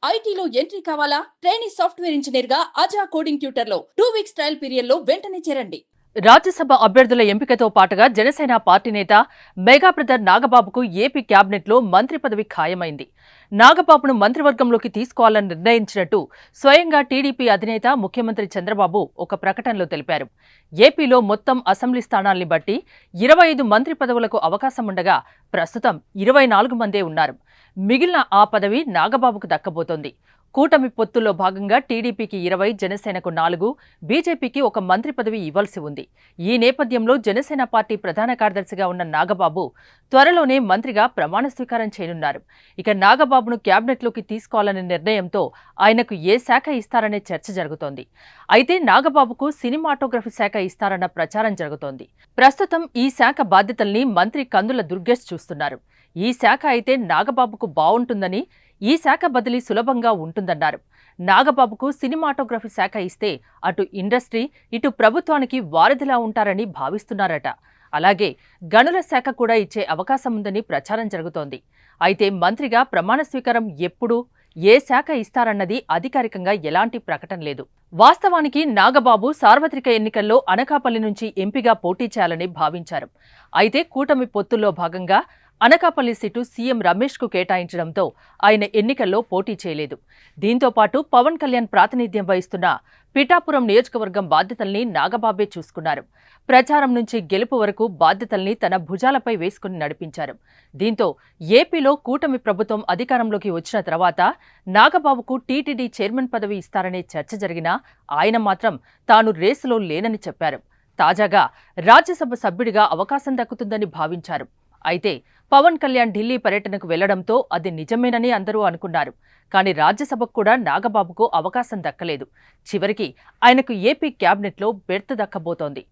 ఐటీలో ఎంట్రీ కావాలా? Trainee software engineer గా అజా కోడింగ్ ట్యూటర్ లో 2 వీక్స్ ట్రయల్ పీరియడ్ లో వెంటనే చేరండి. రాజ్యసభ అభ్యర్థుల ఎంపికతో పాటుగా జనసేన పార్టీ నేత మెగా బ్రదర్ నాగబాబుకు ఏపీ కేబినెట్ లో మంత్రి పదవి ఖాయమైంది. నాగబాబును మంత్రివర్గంలోకి తీసుకోవాలని నిర్ణయించినట్టు స్వయంగా టీడీపీ అధినేత ముఖ్యమంత్రి చంద్రబాబు ఒక ప్రకటనలో తెలిపారు. ఏపీలో మొత్తం అసెంబ్లీ స్థానాల్ని బట్టి 25 మంత్రి పదవులకు అవకాశం ఉండగా ప్రస్తుతం 24 మందే ఉన్నారు. మిగిలిన ఆ పదవి నాగబాబుకు దక్కబోతోంది. కూటమి పొత్తుల్లో భాగంగా టీడీపీకి 20, జనసేనకు 4, బీజేపీకి ఒక మంత్రి పదవి ఇవ్వాల్సి ఉంది. ఈ నేపథ్యంలో జనసేన పార్టీ ప్రధాన కార్యదర్శిగా ఉన్న నాగబాబు త్వరలోనే మంత్రిగా ప్రమాణ స్వీకారం చేయనున్నారు. ఇక నాగబాబును క్యాబినెట్లోకి తీసుకోవాలనే నిర్ణయంతో ఆయనకు ఏ శాఖ ఇస్తారనే చర్చ జరుగుతోంది. అయితే నాగబాబుకు సినిమాటోగ్రఫీ శాఖ ఇస్తారన్న ప్రచారం జరుగుతోంది. ప్రస్తుతం ఈ శాఖ బాధ్యతల్ని మంత్రి కందుల దుర్గేష్ చూస్తున్నారు. ఈ శాఖ అయితే నాగబాబుకు బావుంటుందని, ఈ శాఖ బదిలీ సులభంగా ఉంటుందన్నారు. నాగబాబుకు సినిమాటోగ్రఫీ శాఖ ఇస్తే అటు ఇండస్ట్రీ, ఇటు ప్రభుత్వానికి వారధిలా ఉంటారని భావిస్తున్నారట. అలాగే గనుల శాఖ కూడా ఇచ్చే అవకాశం ఉందని ప్రచారం జరుగుతోంది. అయితే మంత్రిగా ప్రమాణ స్వీకారం ఎప్పుడు, ఏ శాఖ ఇస్తారన్నది అధికారికంగా ఎలాంటి ప్రకటన లేదు. వాస్తవానికి నాగబాబు సార్వత్రిక ఎన్నికల్లో అనకాపల్లి నుంచి ఎంపీగా పోటీ చేయాలని భావించారు. అయితే కూటమి పొత్తుల్లో భాగంగా అనకాపల్లి సీటు సీఎం రమేష్ కు కేటాయించడంతో ఆయన ఎన్నికల్లో పోటీ చేయలేదు. దీంతో పాటు పవన్ కళ్యాణ్ ప్రాతినిధ్యం వహిస్తున్న పిఠాపురం నియోజకవర్గం బాధ్యతల్ని నాగబాబే చూసుకున్నారు. ప్రచారం నుంచి గెలుపు వరకు బాధ్యతల్ని తన భుజాలపై వేసుకుని నడిపించారు. దీంతో ఏపీలో కూటమి ప్రభుత్వం అధికారంలోకి వచ్చిన తర్వాత నాగబాబుకు టీటీడీ చైర్మన్ పదవి ఇస్తారనే చర్చ జరిగినా ఆయన మాత్రం తాను రేసులో లేనని చెప్పారు. తాజాగా రాజ్యసభ సభ్యుడిగా అవకాశం దక్కుతుందని భావించారు. అయితే పవన్ కళ్యాణ్ ఢిల్లీ పర్యటనకు వెళ్లడంతో అది నిజమేనని అందరూ అనుకున్నారు. కానీ రాజ్యసభకు కూడా నాగబాబుకు అవకాశం దక్కలేదు. చివరికి ఆయనకు ఏపీ క్యాబినెట్లో బెర్త్ దక్కబోతోంది.